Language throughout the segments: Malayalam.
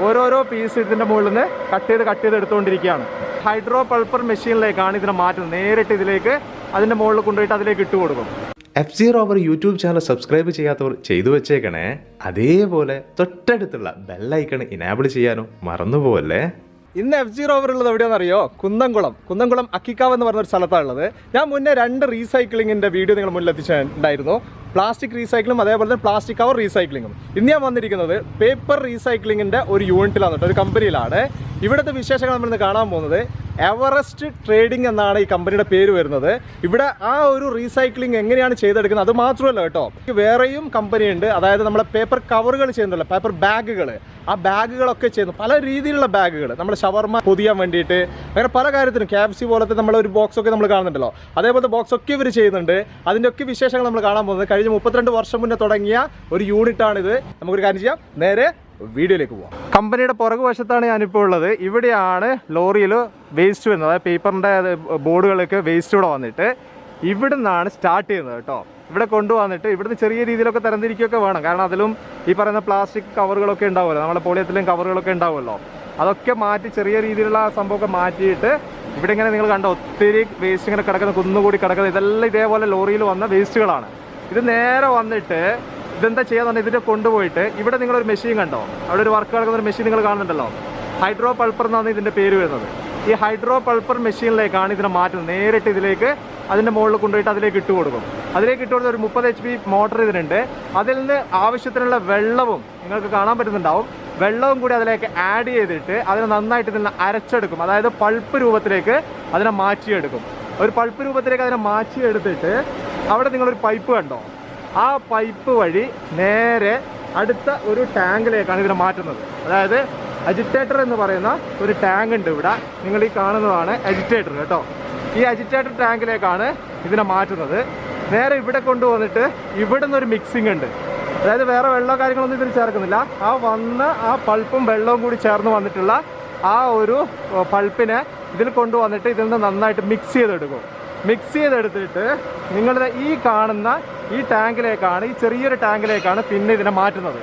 ഓരോരോ പീസ് ഇതിൻ്റെ മുകളിൽ നിന്ന് കട്ട് ചെയ്ത് എടുത്തുകൊണ്ടിരിക്കുകയാണ്. ഹൈഡ്രോ പൾപ്പർ മെഷീനിലേക്കാണ് ഇതിനെ മാറ്റുന്നത്. നേരിട്ട് ഇതിലേക്ക് അതിൻ്റെ മുകളിൽ കൊണ്ടുപോയിട്ട് അതിലേക്ക് ഇട്ട് കൊടുക്കും. FG rover YouTube channel subscribe ചെയ്യാത്തവർ ചെയ്തു വെച്ചേക്കണേ. അതേപോലെ തൊട്ടടുത്തുള്ള ബെല്ലൈക്കൺ ഇനാബിൾ ചെയ്യാനും മറന്നുപോകല്ലേ. ഇന്ന് FG റോവർ ഉള്ളത് എവിടെയാണെന്നറിയോ? കുന്നംകുളം അക്കിക്കാവ് എന്ന് പറഞ്ഞൊരു സ്ഥലത്താണ് ഉള്ളത്. ഞാൻ മുന്നേ 2 റീസൈക്ലിങ്ങിൻ്റെ വീഡിയോ നിങ്ങൾ മുന്നിൽ എത്തിച്ചിട്ടുണ്ടായിരുന്നു. പ്ലാസ്റ്റിക് റീസൈക്ലിങ്ങും അതേപോലെ തന്നെ പ്ലാസ്റ്റിക് കവർ റീസൈക്ലിങ്ങും. ഇന്ന് ഞാൻ വന്നിരിക്കുന്നത് പേപ്പർ റീസൈക്ലിങ്ങിൻ്റെ ഒരു യൂണിറ്റിലാണ് കേട്ടോ, ഒരു കമ്പനിയിലാണ്. ഇവിടുത്തെ വിശേഷങ്ങൾ നമ്മളിന്ന് കാണാൻ പോകുന്നത് എവറസ്റ്റ് ട്രേഡിംഗ് എന്നാണ് ഈ കമ്പനിയുടെ പേര് വരുന്നത്. ഇവിടെ ആ ഒരു റീസൈക്ലിംഗ് എങ്ങനെയാണ് ചെയ്തെടുക്കുന്നത് അത് മാത്രമല്ല കേട്ടോ, വേറെയും കമ്പനി ഉണ്ട്. അതായത് നമ്മളെ പേപ്പർ കവറുകൾ ചെയ്യുന്നുണ്ടല്ലോ, പേപ്പർ ബാഗുകൾ, ആ ബാഗുകളൊക്കെ ചെയ്യുന്നു. പല രീതിയിലുള്ള ബാഗുകൾ നമ്മൾ ഷവർമ പൊതിയാൻ വേണ്ടിയിട്ട് അങ്ങനെ പല കാര്യത്തിനും KFC പോലത്തെ നമ്മളൊരു ബോക്സൊക്കെ നമ്മൾ കാണുന്നുണ്ടല്ലോ, അതേപോലത്തെ ബോക്സൊക്കെ ഇവർ ചെയ്യുന്നുണ്ട്. അതിൻ്റെയൊക്കെ വിശേഷങ്ങൾ നമ്മൾ കാണാൻ പോകുന്നത് കഴിഞ്ഞ 32 വർഷം മുന്നേ തുടങ്ങിയ ഒരു യൂണിറ്റാണിത്. നമുക്കൊരു കാര്യം ചെയ്യാം, നേരെ വീഡിയോയിലേക്ക് പോവാം. കമ്പനിയുടെ പുറകുവശത്താണ് ഞാനിപ്പോൾ ഉള്ളത്. ഇവിടെയാണ് ലോറിയിൽ വേസ്റ്റ് വരുന്നത്. അതായത് പേപ്പറിൻ്റെ ബോർഡുകളൊക്കെ വേസ്റ്റ് ഇവിടെ വന്നിട്ട് ഇവിടെ നിന്നാണ് സ്റ്റാർട്ട് ചെയ്യുന്നത് കേട്ടോ. ഇവിടെ കൊണ്ടുവന്നിട്ട് ഇവിടുന്ന് ചെറിയ രീതിയിലൊക്കെ തരംതിരിക്കുകയൊക്കെ വേണം. കാരണം അതിലും ഈ പറയുന്ന പ്ലാസ്റ്റിക് കവറുകളൊക്കെ ഉണ്ടാവുമല്ലോ, നമ്മളെ പോളിയത്തിലും കവറുകളൊക്കെ ഉണ്ടാവുമല്ലോ, അതൊക്കെ മാറ്റി ചെറിയ രീതിയിലുള്ള സംഭവമൊക്കെ മാറ്റിയിട്ട് ഇവിടെ ഇങ്ങനെ നിങ്ങൾ കണ്ടോ ഒത്തിരി വേസ്റ്റ് ഇങ്ങനെ കിടക്കുന്ന, കുന്നുകൂടി കിടക്കുന്നത്, ഇതെല്ലാം ഇതേപോലെ ലോറിയിൽ വന്ന വേസ്റ്റുകളാണ്. ഇത് നേരെ വന്നിട്ട് ഇതെന്താ ചെയ്യാന്ന് ഇതിനെ കൊണ്ടുപോയിട്ട് ഇവിടെ നിങ്ങളൊരു മെഷീൻ കണ്ടോ, അവിടെ ഒരു വർക്ക് നടക്കുന്ന ഒരു മെഷീൻ നിങ്ങൾ കാണുന്നുണ്ടല്ലോ, ഹൈഡ്രോ പൾപ്പർ എന്നാണ് ഇതിൻ്റെ പേര് വരുന്നത്. ഈ ഹൈഡ്രോ പൾപ്പർ മെഷീനിലേക്കാണ് ഇതിനെ മാറ്റുന്നത്. നേരിട്ട് ഇതിലേക്ക് അതിൻ്റെ മുകളിൽ കൊണ്ടുപോയിട്ട് അതിലേക്ക് ഇട്ട് കൊടുക്കും. അതിലേക്ക് ഇട്ട് കൊടുത്ത ഒരു 30 HP മോട്ടർ ഇതിനുണ്ട്. അതിൽ നിന്ന് ആവശ്യത്തിനുള്ള വെള്ളവും നിങ്ങൾക്ക് കാണാൻ പറ്റുന്നുണ്ടാവും, വെള്ളവും കൂടി അതിലേക്ക് ആഡ് ചെയ്തിട്ട് അതിനെ നന്നായിട്ട് ഇതിനെ അരച്ചെടുക്കും. അതായത് പൾപ്പ് രൂപത്തിലേക്ക് അതിനെ മാറ്റിയെടുക്കും. ഒരു പൾപ്പ് രൂപത്തിലേക്ക് അതിനെ മാറ്റിയെടുത്തിട്ട് അവിടെ നിങ്ങളൊരു പൈപ്പ് കണ്ടോ, ആ പൈപ്പ് വഴി നേരെ അടുത്ത ഒരു ടാങ്കിലേക്കാണ് ഇതിനെ മാറ്റുന്നത്. അതായത് അജിറ്റേറ്റർ എന്ന് പറയുന്ന ഒരു ടാങ്ക് ഉണ്ട് ഇവിടെ, നിങ്ങൾ ഈ കാണുന്നതാണ് അജിറ്റേറ്റർ കേട്ടോ. ഈ അജിറ്റേറ്റർ ടാങ്കിലേക്കാണ് ഇതിനെ മാറ്റുന്നത്. നേരെ ഇവിടെ കൊണ്ടുവന്നിട്ട് ഇവിടെ നിന്നൊരു മിക്സിംഗ് ഉണ്ട്. അതായത് വേറെ വെള്ളമോ കാര്യങ്ങളൊന്നും ഇതിൽ ചേർക്കുന്നില്ല. ആ വന്ന ആ പൾപ്പും വെള്ളവും കൂടി ചേർന്ന് വന്നിട്ടുള്ള ആ ഒരു പൾപ്പിനെ ഇതിൽ കൊണ്ടുവന്നിട്ട് ഇതിൽ നിന്ന് നന്നായിട്ട് മിക്സ് ചെയ്തെടുക്കും. മിക്സ് ചെയ്തെടുത്തിട്ട് നിങ്ങളുടെ ഈ കാണുന്ന ഈ ടാങ്കിലേക്കാണ്, ഈ ചെറിയൊരു ടാങ്കിലേക്കാണ് പിന്നെ ഇതിനെ മാറ്റുന്നത്.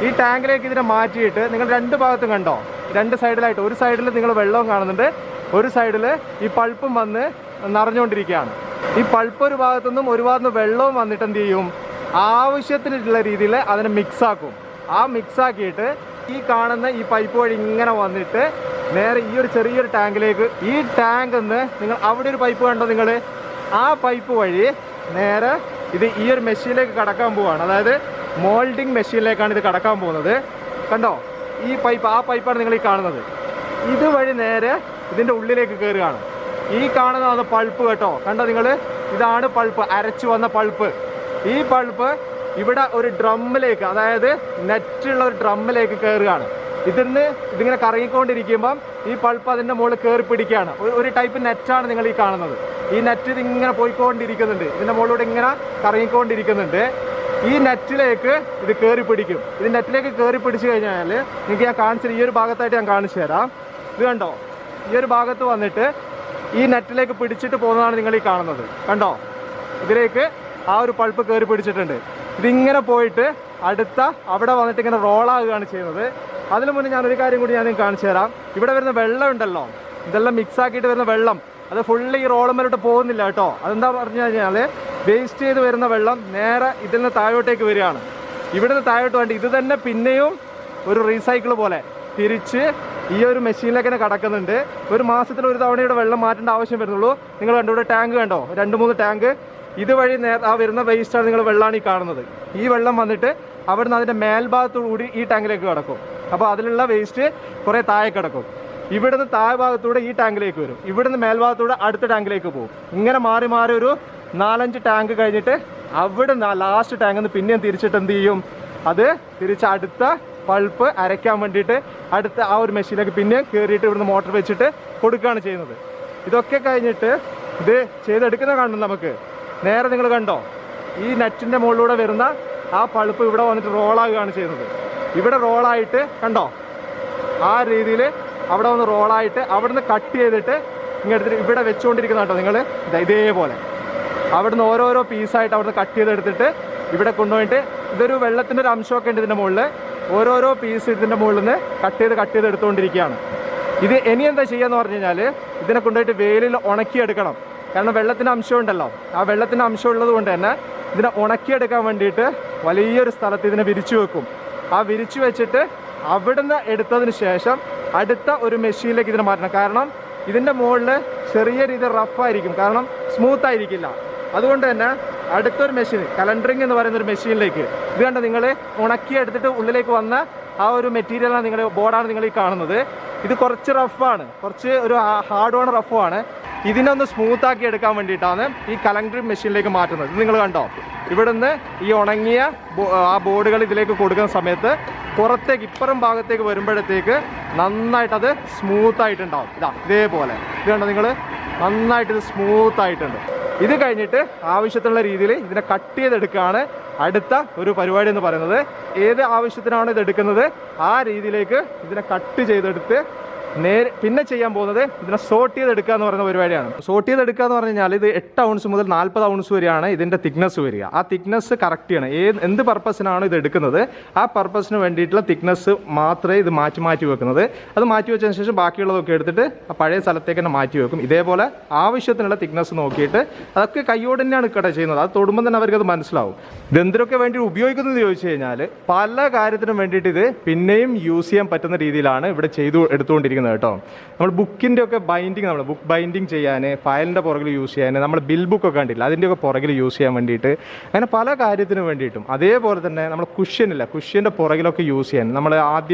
ഈ ടാങ്കിലേക്ക് ഇതിനെ മാറ്റിയിട്ട് നിങ്ങൾ 2 ഭാഗത്തും കണ്ടോ, 2 സൈഡിലായിട്ട്, ഒരു സൈഡിൽ നിങ്ങൾ വെള്ളവും കാണുന്നുണ്ട്, ഒരു സൈഡിൽ ഈ പൾപ്പും വന്ന് നിറഞ്ഞുകൊണ്ടിരിക്കുകയാണ്. ഈ പൾപ്പ് ഒരു ഭാഗത്തുനിന്നും ഒരു ഭാഗത്തുനിന്ന് വെള്ളവും വന്നിട്ട് എന്ത് ചെയ്യും, ആവശ്യത്തിനുള്ള രീതിയിൽ അതിനെ മിക്സാക്കും. ആ മിക്സാക്കിയിട്ട് ഈ കാണുന്ന ഈ പൈപ്പ് വഴി ഇങ്ങനെ വന്നിട്ട് നേരെ ഈ ഒരു ചെറിയൊരു ടാങ്കിലേക്ക്, ഈ ടാങ്കിൽ നിന്ന് നിങ്ങൾ അവിടെ ഒരു പൈപ്പ് കണ്ടോ നിങ്ങൾ, ആ പൈപ്പ് വഴി നേരെ ഇത് ഈ ഒരു മെഷീനിലേക്ക് കടക്കാൻ പോവുകയാണ്. അതായത് മോൾഡിങ് മെഷീനിലേക്കാണ് ഇത് കടക്കാൻ പോകുന്നത്. കണ്ടോ ഈ പൈപ്പ്, ആ പൈപ്പാണ് നിങ്ങൾ ഈ കാണുന്നത്. ഇതുവഴി നേരെ ഇതിൻ്റെ ഉള്ളിലേക്ക് കയറുകയാണ്. ഈ കാണുന്നതാണ് പൾപ്പ് കേട്ടോ, കണ്ടോ നിങ്ങൾ, ഇതാണ് പൾപ്പ്, അരച്ചു വന്ന പൾപ്പ്. ഈ പൾപ്പ് ഇവിടെ ഒരു ഡ്രമ്മിലേക്ക്, അതായത് നെറ്റുള്ള ഒരു ഡ്രമ്മിലേക്ക് കയറുകയാണ്. ഇതിങ്ങനെ കറങ്ങിക്കൊണ്ടിരിക്കുമ്പം ഈ പൾപ്പ് അതിൻ്റെ മുകളിൽ കയറി പിടിക്കുകയാണ്. ഒരു ടൈപ്പ് നെറ്റാണ് നിങ്ങൾ ഈ കാണുന്നത്. ഈ നെറ്റ് ഇതിങ്ങനെ പോയിക്കൊണ്ടിരിക്കുന്നുണ്ട്, ഇതിൻ്റെ മുകളിലൂടെ ഇങ്ങനെ കറങ്ങിക്കൊണ്ടിരിക്കുന്നുണ്ട്. ഈ നെറ്റിലേക്ക് ഇത് കയറി പിടിക്കും. ഇത് നെറ്റിലേക്ക് കയറി പിടിച്ചു കഴിഞ്ഞാൽ നിങ്ങൾക്ക് ഞാൻ കാണിച്ചത് ഈ ഒരു ഭാഗത്തായിട്ട് ഞാൻ കാണിച്ചു തരാം. ഇത് കണ്ടോ, ഈ ഒരു ഭാഗത്ത് വന്നിട്ട് ഈ നെറ്റിലേക്ക് പിടിച്ചിട്ട് പോകുന്നതാണ് നിങ്ങൾ ഈ കാണുന്നത്. കണ്ടോ, ഇതിലേക്ക് ആ ഒരു പൾപ്പ് കയറി പിടിച്ചിട്ടുണ്ട്. ഇതിങ്ങനെ പോയിട്ട് അടുത്ത അവിടെ വന്നിട്ട് ഇങ്ങനെ റോളാകുകയാണ് ചെയ്യുന്നത്. അതിനു മുന്നേ ഞാനൊരു കാര്യം കൂടി ഞാൻ കാണിച്ചു തരാം. ഇവിടെ വരുന്ന വെള്ളം ഉണ്ടല്ലോ, ഇതെല്ലാം മിക്സ് ആക്കിയിട്ട് വരുന്ന വെള്ളം, അത് ഫുള്ള് ഈ റോളുമ്മലോട്ട് പോകുന്നില്ല കേട്ടോ. അതെന്താ പറഞ്ഞു കഴിഞ്ഞാൽ വേസ്റ്റ് ചെയ്ത് വരുന്ന വെള്ളം നേരെ ഇതിൽ നിന്ന് താഴോട്ടേക്ക് വരികയാണ്. ഇവിടെ നിന്ന് താഴോട്ട് വേണ്ടി ഇത് തന്നെ പിന്നെയും ഒരു റീസൈക്കിൾ പോലെ തിരിച്ച് ഈ ഒരു മെഷീനിലേക്ക് തന്നെ കടക്കുന്നുണ്ട്. ഒരു മാസത്തിൽ ഒരു തവണയുടെ വെള്ളം മാറ്റേണ്ട ആവശ്യം വരുന്നുള്ളൂ. നിങ്ങൾ കണ്ടോ, ഇവിടെ ടാങ്ക് കണ്ടോ, 2-3 ടാങ്ക്. ഇതുവഴി ആ വരുന്ന വേസ്റ്റാണ് നിങ്ങൾ വെള്ളമാണ് ഈ കാണുന്നത്. ഈ വെള്ളം വന്നിട്ട് അവിടുന്ന് അതിൻ്റെ മേൽഭാഗത്തുകൂടി ഈ ടാങ്കിലേക്ക് കിടക്കും. അപ്പോൾ അതിലുള്ള വേസ്റ്റ് കുറേ താഴെ കിടക്കും. ഇവിടുന്ന് താഴെ ഭാഗത്തൂടെ ഈ ടാങ്കിലേക്ക് വരും, ഇവിടുന്ന് മേൽഭാഗത്തൂടെ അടുത്ത ടാങ്കിലേക്ക് പോകും. ഇങ്ങനെ മാറി മാറി ഒരു 4-5 ടാങ്ക് കഴിഞ്ഞിട്ട് അവിടെ ലാസ്റ്റ് ടാങ്കിൽ നിന്ന് പിന്നെയും തിരിച്ചിട്ട് എന്ത് ചെയ്യും, അത് തിരിച്ച് അടുത്ത പൾപ്പ് അരയ്ക്കാൻ വേണ്ടിയിട്ട് അടുത്ത ആ ഒരു മെഷീനിലേക്ക് പിന്നെയും കയറിയിട്ട് ഇവിടുന്ന് മോട്ടർ വെച്ചിട്ട് കൊടുക്കുകയാണ് ചെയ്യുന്നത്. ഇതൊക്കെ കഴിഞ്ഞിട്ട് ഇത് ചെയ്തെടുക്കുന്ന കാണുന്നു നമുക്ക്. നേരെ നിങ്ങൾ കണ്ടോ, ഈ നെറ്റിൻ്റെ മുകളിലൂടെ വരുന്ന ആ പൾപ്പ് ഇവിടെ വന്നിട്ട് റോളാകുകയാണ് ചെയ്യുന്നത്. ഇവിടെ റോളായിട്ട് കണ്ടോ, ആ രീതിയിൽ അവിടെ വന്ന് റോളായിട്ട് അവിടെ നിന്ന് കട്ട് ചെയ്തിട്ട് ഇങ്ങെടുത്തിട്ട് ഇവിടെ വെച്ചുകൊണ്ടിരിക്കുന്ന കേട്ടോ നിങ്ങൾ. ഇതേപോലെ അവിടുന്ന് ഓരോരോ പീസായിട്ട് അവിടുന്ന് കട്ട് ചെയ്തെടുത്തിട്ട് ഇവിടെ കൊണ്ടുപോയിട്ട് ഇതൊരു വെള്ളത്തിൻ്റെ ഒരു അംശമൊക്കെ ഉണ്ട് ഇതിൻ്റെ മുകളിൽ. ഓരോരോ പീസ് ഇതിൻ്റെ മുകളിൽ നിന്ന് കട്ട് ചെയ്ത് എടുത്തുകൊണ്ടിരിക്കുകയാണ്. ഇത് ഇനി എന്താ ചെയ്യുകയെന്ന് പറഞ്ഞു കഴിഞ്ഞാൽ ഇതിനെ കൊണ്ടുപോയിട്ട് വെയിലിൽ ഉണക്കിയെടുക്കണം. കാരണം വെള്ളത്തിൻ്റെ അംശം ഉണ്ടല്ലോ, ആ വെള്ളത്തിൻ്റെ അംശം ഉള്ളത് കൊണ്ട് തന്നെ ഇതിനെ ഉണക്കിയെടുക്കാൻ വേണ്ടിയിട്ട് വലിയൊരു സ്ഥലത്ത് ഇതിനെ വിരിച്ചു വെക്കും. ആ വിരിച്ചു വെച്ചിട്ട് അവിടുന്ന് എടുത്തതിന് ശേഷം അടുത്ത ഒരു മെഷീനിലേക്ക് ഇതിനെ മാറ്റണം. കാരണം ഇതിൻ്റെ മുകളിൽ ചെറിയ രീതിയിൽ റഫായിരിക്കും, കാരണം സ്മൂത്ത് ആയിരിക്കില്ല. അതുകൊണ്ട് തന്നെ അടുത്തൊരു മെഷീൻ, കലണ്ടറിങ് എന്ന് പറയുന്ന ഒരു മെഷീനിലേക്ക് ഇത് കണ്ട നിങ്ങൾ ഉണക്കിയെടുത്തിട്ട് ഉള്ളിലേക്ക് വന്ന ആ ഒരു മെറ്റീരിയലാണ് ബോർഡാണ് നിങ്ങൾ ഈ കാണുന്നത്. ഇത് കുറച്ച് റഫാണ്, കുറച്ച് ഒരു ഹാർഡ് ഓൺ റഫുമാണ്. ഇതിനൊന്ന് സ്മൂത്താക്കി എടുക്കാൻ വേണ്ടിയിട്ടാണ് ഈ കലണ്ടറിങ് മെഷീനിലേക്ക് മാറ്റുന്നത്. ഇത് നിങ്ങൾ കണ്ടോ, ഇവിടുന്ന് ഈ ഉണങ്ങിയ ആ ബോർഡുകൾ ഇതിലേക്ക് കൊടുക്കുന്ന സമയത്ത് പുറത്തേക്ക് ഇപ്പുറം ഭാഗത്തേക്ക് വരുമ്പോഴത്തേക്ക് നന്നായിട്ടത് സ്മൂത്തായിട്ടുണ്ടാവും. ഇതേപോലെ ഇത് കണ്ടോ നിങ്ങൾ, നന്നായിട്ട് ഇത് സ്മൂത്തായിട്ടുണ്ട്. ഇത് കഴിഞ്ഞിട്ട് ആവശ്യത്തിനുള്ള രീതിയിൽ ഇതിനെ കട്ട് ചെയ്തെടുക്കുകയാണ് അടുത്ത ഒരു പരിപാടി എന്ന് പറയുന്നത്. ഏത് ആവശ്യത്തിനാണ് ഇത് എടുക്കുന്നത് ആ രീതിയിലേക്ക് ഇതിനെ കട്ട് ചെയ്തെടുത്ത് പിന്നെ ചെയ്യാൻ പോകുന്നത് ഇതിനെ സോർട്ട് ചെയ്തെടുക്കുക എന്ന് പറയുന്ന പരിപാടിയാണ്. സോർട്ട് ചെയ്തെടുക്കുക എന്ന് പറഞ്ഞു കഴിഞ്ഞാൽ ഇത് 8 ഔൺസ് മുതൽ 40 ഔൺസ് വരെയാണ് ഇതിൻ്റെ തിക്നെസ് വരിക. ആ തിക്നെസ് കറക്റ്റ് ചെയ്യണം. എന്ത് പർപ്പസിനാണ് ഇത് എടുക്കുന്നത് ആ പർപ്പസിന് വേണ്ടിയിട്ടുള്ള തിക്നെസ് മാത്രമേ ഇത് മാറ്റി വെക്കുന്നത്. അത് മാറ്റി വെച്ചതിന് ശേഷം ബാക്കിയുള്ളതൊക്കെ എടുത്തിട്ട് ആ പഴയ സ്ഥലത്തേക്ക് തന്നെ മാറ്റി വെക്കും. ഇതേപോലെ ആവശ്യത്തിനുള്ള തിക്നെസ് നോക്കിയിട്ട് അതൊക്കെ കൈയോട് തന്നെയാണ് കട ചെയ്യുന്നത്. അത് തൊടുമ്പോൾ തന്നെ അവർക്കത് മനസ്സിലാവും. ഇതെന്തിനൊക്കെ വേണ്ടി ഉപയോഗിക്കുന്നത് ചോദിച്ചു കഴിഞ്ഞാൽ പല കാര്യത്തിനും വേണ്ടിയിട്ട് ഇത് പിന്നെയും യൂസ് ചെയ്യാൻ പറ്റുന്ന രീതിയിലാണ് ഇവിടെ എടുത്തുകൊണ്ടിരിക്കുന്നത് കേട്ടോ. നമ്മൾ ബുക്കിൻ്റെ ഒക്കെ ബൈൻഡിങ്, നമ്മൾ ബുക്ക് ബൈൻഡിങ് ചെയ്യാൻ, ഫയലിൻ്റെ പുറകിൽ യൂസ് ചെയ്യാൻ, നമ്മൾ ബിൽ ബുക്കൊക്കെ കണ്ടില്ല അതിൻ്റെയൊക്കെ പുറകിൽ യൂസ് ചെയ്യാൻ വേണ്ടിയിട്ട്, അങ്ങനെ പല കാര്യത്തിനും വേണ്ടിയിട്ടും. അതേപോലെ തന്നെ നമ്മൾ കുഷ്യനില്ല, കുഷ്യൻ്റെ പുറകിലൊക്കെ യൂസ് ചെയ്യാൻ, നമ്മൾ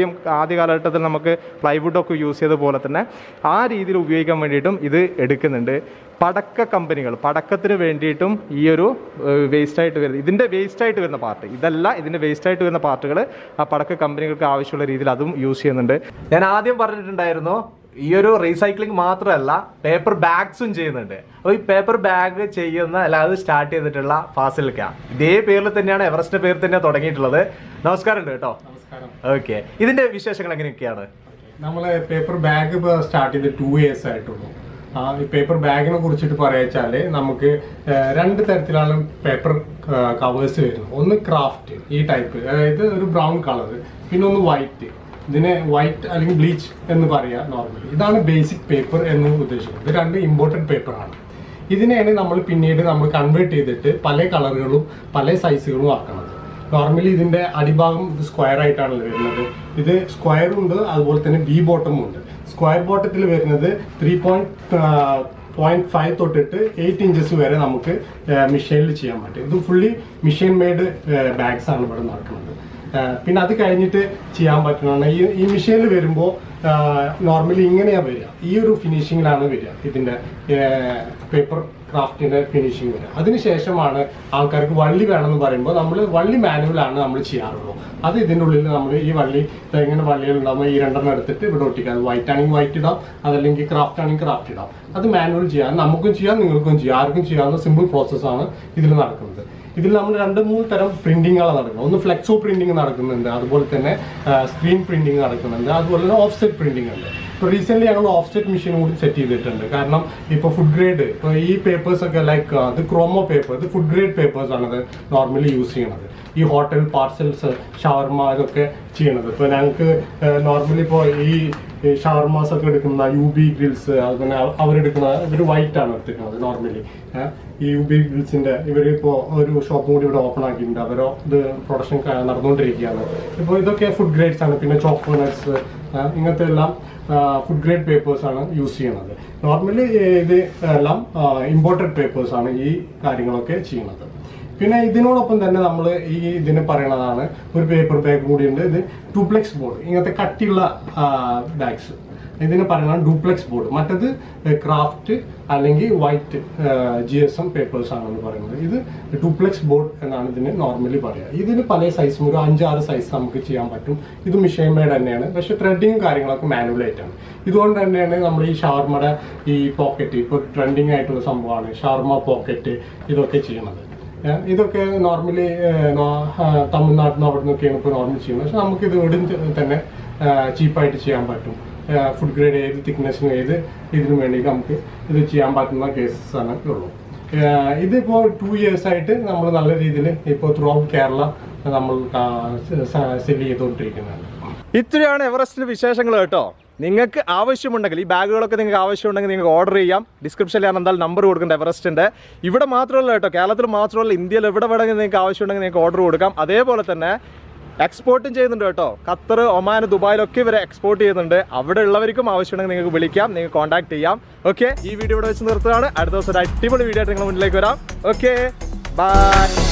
ആദ്യ കാലഘട്ടത്തിൽ നമുക്ക് പ്ലൈവുഡൊക്കെ യൂസ് ചെയ്ത പോലെ തന്നെ ആ രീതിയിൽ ഉപയോഗിക്കാൻ വേണ്ടിയിട്ടും ഇത് എടുക്കുന്നുണ്ട്. പടക്ക കമ്പനികൾ പടക്കത്തിന് വേണ്ടിയിട്ടും ഈ ഒരു വേസ്റ്റായിട്ട് വരുന്നത്, ഇതിൻ്റെ വേസ്റ്റായിട്ട് വരുന്ന പാർട്ട് ഇതല്ല, ഇതിൻ്റെ വേസ്റ്റായിട്ട് വരുന്ന പാർട്ടുകൾ ആ പടക്ക കമ്പനികൾക്ക് ആവശ്യമുള്ള രീതിയിൽ അതും യൂസ് ചെയ്യുന്നുണ്ട്. ഞാൻ ആദ്യം പറഞ്ഞിട്ടുണ്ടായിരുന്നു ഈ ഒരു റീസൈക്ലിംഗ് മാത്രമല്ല പേപ്പർ ബാഗ്സും ചെയ്യുന്നുണ്ട്. അപ്പോൾ ഈ പേപ്പർ ബാഗ് ചെയ്യുന്ന അത് സ്റ്റാർട്ട് ചെയ്തിട്ടുള്ള ഫാസിൽക്ക ഇതേ പേരിൽ തന്നെയാണ്, എവറസ്റ്റിൻ്റെ പേരിൽ തന്നെയാണ് തുടങ്ങിയിട്ടുള്ളത്. നമസ്കാരം ഉണ്ട് കേട്ടോ. ഓക്കെ, ഇതിൻ്റെ വിശേഷങ്ങൾ എങ്ങനെയൊക്കെയാണ്? നമ്മൾ പേപ്പർ ബാഗ് ഇപ്പോൾ സ്റ്റാർട്ട് ചെയ്ത് 2 years ആയിട്ടുള്ളൂ. ഈ പേപ്പർ ബാഗിനെ കുറിച്ചിട്ട് പറയാച്ചാൽ നമുക്ക് 2 തരത്തിലാണ് പേപ്പർ കവേഴ്സ് വരുന്നത്. ഒന്ന് ക്രാഫ്റ്റ് ഈ ടൈപ്പ്, അതായത് ഒരു ബ്രൗൺ കളർ, പിന്നെ ഒന്ന് വൈറ്റ്. ഇതിനെ വൈറ്റ് അല്ലെങ്കിൽ ബ്ലീച്ച് എന്ന് പറയാം നോർമലി. ഇതാണ് ബേസിക് പേപ്പർ എന്ന് ഉദ്ദേശിക്കുന്നത്. ഇത് 2 ഇമ്പോർട്ടഡ് പേപ്പറാണ്. ഇതിനെയാണ് നമ്മൾ പിന്നീട് കൺവേർട്ട് ചെയ്തിട്ട് പല കളറുകളും പല സൈസുകളും ആക്കുന്നത്. നോർമലി ഇതിൻ്റെ അടിഭാഗം ഇത് സ്ക്വയർ ആയിട്ടാണ് വരുന്നത്. ഇത് സ്ക്വയറും ഉണ്ട്, അതുപോലെ തന്നെ ബി ബോട്ടമും ഉണ്ട്. സ്ക്വയർ ബോട്ടത്തിൽ വരുന്നത് 3.5 തൊട്ടിട്ട് 8 inches വരെ നമുക്ക് മെഷീനിൽ ചെയ്യാൻ പറ്റും. ഇത് ഫുള്ളി മെഷീൻ മെയ്ഡ് ബാഗ്സ് ആണ് ഇവിടെ നടക്കുന്നത്. പിന്നെ അത് കഴിഞ്ഞിട്ട് ചെയ്യാൻ പറ്റുന്നതാണ് ഈ മെഷീനിൽ വരുമ്പോൾ നോർമലി ഇങ്ങനെയാണ് വരിക, ഈ ഒരു ഫിനിഷിങ്ങിലാണ് വരിക. ഇതിൻ്റെ പേപ്പർ ക്രാഫ്റ്റിൻ്റെ ഫിനിഷിങ് വരിക. അതിനുശേഷമാണ് ആൾക്കാർക്ക് വള്ളി വേണമെന്ന് പറയുമ്പോൾ നമ്മൾ വള്ളി മാനുവലാണ് നമ്മൾ ചെയ്യാറുള്ളൂ. അത് ഇതിൻ്റെ ഉള്ളിൽ നമ്മൾ ഈ വള്ളി ഇങ്ങനെ വള്ളികളുണ്ടാകുമ്പോൾ ഈ 2 എടുത്തിട്ട് ഇവിടെ ഒട്ടിക്കുക. അത് വൈറ്റ് ആണെങ്കിൽ വൈറ്റ് ഇടാം, അതല്ലെങ്കിൽ ക്രാഫ്റ്റ് ആണെങ്കിൽ ക്രാഫ്റ്റ് ഇടാം. അത് മാനുവൽ ചെയ്യാം, നമുക്കും ചെയ്യാം നിങ്ങൾക്കും ചെയ്യാം, ആർക്കും ചെയ്യാവുന്ന സിമ്പിൾ പ്രോസസ്സാണ് ഇതിൽ നടക്കുന്നത്. ഇതിൽ നമ്മൾ 2-3 തരം പ്രിന്റിങ്ങുകളാണ് നടക്കുന്നത്. ഒന്ന് ഫ്ലെക്സോ പ്രിന്റിങ് നടക്കുന്നുണ്ട്, അതുപോലെ തന്നെ സ്ക്രീൻ പ്രിന്റിങ് നടക്കുന്നുണ്ട്, അതുപോലെ തന്നെ ഓഫ്സെറ്റ് പ്രിന്റിംഗ് ഉണ്ട്. ഇപ്പോൾ റീസെന്റ് ഞങ്ങൾ ഓഫ്സെറ്റ് മെഷീൻ കൂടി സെറ്റ് ചെയ്തിട്ടുണ്ട്. കാരണം ഇപ്പോൾ ഫുഡ് ഗ്രേഡ്, ഇപ്പോൾ ഈ പേപ്പേഴ്സ് ഒക്കെ ലൈക്ക് ഇത് ക്രോമോ പേപ്പർ, ഇത് ഫുഡ് ഗ്രേഡ് പേപ്പേഴ്സ് ആണ് ഇത് നോർമലി യൂസ് ചെയ്യണത്. ഈ ഹോട്ടൽ പാർസൽസ്, ഷവർമ ഇതൊക്കെ ചെയ്യണത്. ഇപ്പോൾ ഞങ്ങൾക്ക് നോർമലി ഇപ്പോൾ ഈ ഷവർമാസ് ഒക്കെ എടുക്കുന്ന UB ഗ്രിൽസ്, അതുപോലെ അവരെടുക്കുന്ന ഇവർ വൈറ്റ് ആണ് എടുത്തിരിക്കുന്നത് നോർമലി. ഈ UB ഗ്രിൽസിന്റെ ഇവരിപ്പോൾ ഒരു ഷോപ്പും കൂടി ഇവിടെ ഓപ്പൺ ആക്കിയിട്ടുണ്ട്. അവരോ ഇത് പ്രൊഡക്ഷൻ നടന്നുകൊണ്ടിരിക്കുകയാണ്. ഇപ്പോൾ ഇതൊക്കെ ഫുഡ് ഗ്രേഡ്സ് ആണ്. പിന്നെ ചോക്കോനട്സ് ഇങ്ങനത്തെ എല്ലാം ഫുഡ് ഗ്രേഡ് പേപ്പേഴ്സ് ആണ് യൂസ് ചെയ്യുന്നത്. നോർമലി ഇത് എല്ലാം ഇമ്പോർട്ടഡ് പേപ്പേഴ്സ് ആണ് ഈ കാര്യങ്ങളൊക്കെ ചെയ്യുന്നത്. പിന്നെ ഇതിനോടൊപ്പം തന്നെ നമ്മൾ ഇതിന് പറയണതാണ് ഒരു പേപ്പർ ബാഗ് കൂടിയുണ്ട്. ഇത് ഡ്യൂപ്ലെക്സ് ബോർഡ്, ഇങ്ങനത്തെ കട്ടിയുള്ള ബാഗ്സ്, ഇതിന് പറയുന്നത് ഡ്യൂപ്ലെക്സ് ബോർഡ്. മറ്റത് ക്രാഫ്റ്റ് അല്ലെങ്കിൽ വൈറ്റ് GSM പേപ്പേഴ്സ് ആണെന്ന് പറയുന്നത്. ഇത് ഡ്യൂപ്ലെക്സ് ബോർഡ് എന്നാണ് ഇതിന് നോർമലി പറയുക. ഇതിന് പല സൈസും, ഒരു 5-6 സൈസ് നമുക്ക് ചെയ്യാൻ പറ്റും. ഇത് മെഷീൻ മെയ്ഡ് തന്നെയാണ്, പക്ഷെ ത്രെഡിങ്ങും കാര്യങ്ങളൊക്കെ മാനുവലായിട്ടാണ്. ഇതുകൊണ്ട് തന്നെയാണ് നമ്മൾ ഈ ഷവർമയുടെ ഈ പോക്കറ്റ്, ഇപ്പോൾ ട്രെൻഡിങ് ആയിട്ടുള്ള സംഭവമാണ് ഷവർമ പോക്കറ്റ്, ഇതൊക്കെ ചെയ്യണത്. ഇതൊക്കെ നോർമലി തമിഴ്നാട്ടിൽ നിന്ന് അവിടെ നിന്നൊക്കെയാണ് ഇപ്പോൾ നോർമലി ചെയ്യുന്നത്. പക്ഷെ നമുക്കിത് ഇവിടെ തന്നെ ചീപ്പായിട്ട് ചെയ്യാൻ പറ്റും. ഫുഡ് ഗ്രേഡ് ഏത് തിക്നെസ്സിനും ഏത് ഇതിനു വേണ്ടി നമുക്ക് ഇത് ചെയ്യാൻ പറ്റുന്ന കേസസ് ആണ് ഉള്ളൂ. ഇതിപ്പോൾ 2 years ആയിട്ട് നമ്മൾ നല്ല രീതിയിൽ ഇപ്പോൾ ത്രൂ ഔട്ട് കേരള നമ്മൾ സെല് ചെയ്തുകൊണ്ടിരിക്കുന്നുണ്ട്. ഇത്രയാണ് എവറസ്റ്റിന്റെ വിശേഷങ്ങൾ കേട്ടോ. നിങ്ങൾക്ക് ആവശ്യമുണ്ടെങ്കിൽ ഈ ബാഗുകളൊക്കെ നിങ്ങൾക്ക് ആവശ്യമുണ്ടെങ്കിൽ നിങ്ങൾക്ക് ഓർഡർ ചെയ്യാം. ഡിസ്ക്രിപ്ഷനിൽ ഞാൻ എന്തായാലും നമ്പർ കൊടുക്കുന്നുണ്ട് എവറസ്റ്റിൻ്റെ. ഇവിടെ മാത്രമല്ല കേട്ടോ, കേരളത്തിൽ മാത്രമല്ല, ഇന്ത്യയിൽ എവിടെ വേണമെങ്കിൽ നിങ്ങൾക്ക് ആവശ്യമുണ്ടെങ്കിൽ നിങ്ങൾക്ക് ഓർഡർ കൊടുക്കാം. അതേപോലെ തന്നെ എക്സ്പോർട്ടും ചെയ്യുന്നുണ്ട് കേട്ടോ. ഖത്തർ, ഒമാൻ, ദുബായിലൊക്കെ ഇവരെ എക്സ്പോർട്ട് ചെയ്യുന്നുണ്ട്. അവിടെ ഉള്ളവർക്കും ആവശ്യമുണ്ടെങ്കിൽ നിങ്ങൾക്ക് വിളിക്കാം, നിങ്ങൾക്ക് കോൺടാക്ട് ചെയ്യാം. ഓക്കെ, ഈ വീഡിയോ ഇവിടെ വെച്ച് നിർത്തുകയാണ്. അടുത്ത ദിവസം ഒരു അടിപൊളി വീഡിയോ ആയിട്ട് നിങ്ങളുടെ മുന്നിലേക്ക് വരാം. Okay, by.